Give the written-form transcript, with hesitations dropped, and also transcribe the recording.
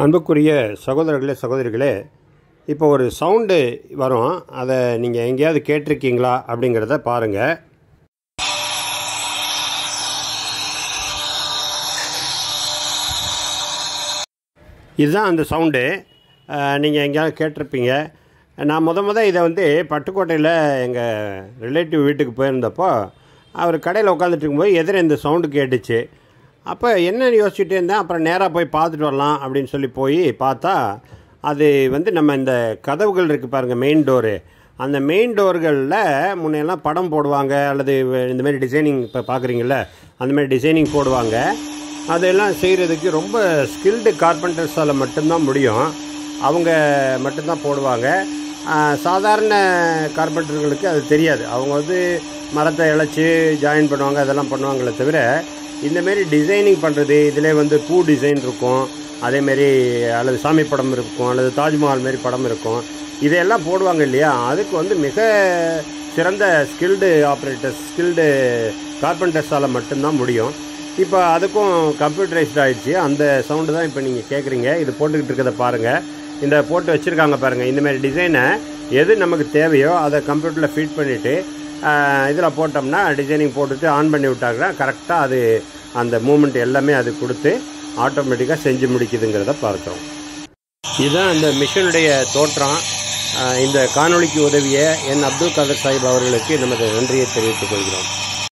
அன்புக்குரிய சகோதரர்களே சகோதரிகளே, இப்போ ஒரு சவுண்டு வரும். அதை நீங்கள் எங்கேயாவது கேட்டிருக்கீங்களா அப்படிங்கிறத பாருங்கள். இதுதான் அந்த சவுண்டு. நீங்கள் எங்கேயாவது கேட்டிருப்பீங்க. நான் இதை பட்டுக்கோட்டையில் எங்கள் ரிலேட்டிவ் வீட்டுக்கு போயிருந்தப்போ அவர் கடையில் உட்காந்துட்டு இருக்கும்போது எதிர இந்த சவுண்டு கேட்டுச்சு. அப்போ என்னென்னு யோசிச்சுட்டே இருந்தேன். அப்புறம் நேராக போய் பார்த்துட்டு வரலாம் அப்படின்னு சொல்லி போய் பார்த்தா அது நம்ம இந்த கதவுகள் இருக்குது பாருங்கள், மெயின் டோரு. அந்த மெயின் டோர்களில் முன்னையெல்லாம் படம் போடுவாங்க, அல்லது இந்தமாரி டிசைனிங் இப்போ பார்க்குறீங்கள அந்தமாரி டிசைனிங் போடுவாங்க. அதெல்லாம் செய்கிறதுக்கு ரொம்ப ஸ்கில்டு கார்பெண்டர்ஸால் மட்டும்தான் முடியும். அவங்க மட்டும்தான் போடுவாங்க. சாதாரண கார்பெண்டர்களுக்கு அது தெரியாது. அவங்க மரத்தை இழைச்சி ஜாயின் பண்ணுவாங்க, அதெல்லாம் பண்ணுவாங்களே தவிர இந்தமாரி டிசைனிங் பண்ணுறது, இதில் பூ டிசைன் இருக்கும், அதேமாரி அல்லது சாமி படம் இருக்கும், அல்லது தாஜ்மஹால் மாரி படம் இருக்கும், இதையெல்லாம் போடுவாங்க இல்லையா. அதுக்கு மிக சிறந்த ஸ்கில்டு ஆப்ரேட்டர்ஸ், ஸ்கில்டு கார்பெண்டர்ஸால் மட்டும்தான் முடியும். இப்போ அதுக்கும் கம்ப்யூட்டரைஸ்ட் ஆகிடுச்சு. அந்த சவுண்டு தான் இப்போ நீங்கள் கேட்குறீங்க. இது போட்டுக்கிட்டு இருக்கிறத பாருங்கள். இந்த போட்டு வச்சுருக்காங்க பாருங்கள். இந்தமாரி டிசைனை எது நமக்கு தேவையோ அதை கம்ப்யூட்டரில் ஃபீட் பண்ணிவிட்டு இதில் போட்டோம்னா டிசைனிங் போட்டுட்டு ஆன் பண்ணி விட்டாங்கன்னா கரெக்டாக அது அந்த மூமெண்ட் எல்லாமே அது கொடுத்து ஆட்டோமேட்டிக்காக செஞ்சு முடிக்குதுங்கிறத பார்க்குறோம். இதுதான் இந்த மிஷினுடைய தோற்றம். இந்த காணொளிக்கு உதவிய என் அப்துல் காதர் சாஹிப் அவர்களுக்கு நமது நன்றியை தெரிவித்துக் கொள்கிறோம்.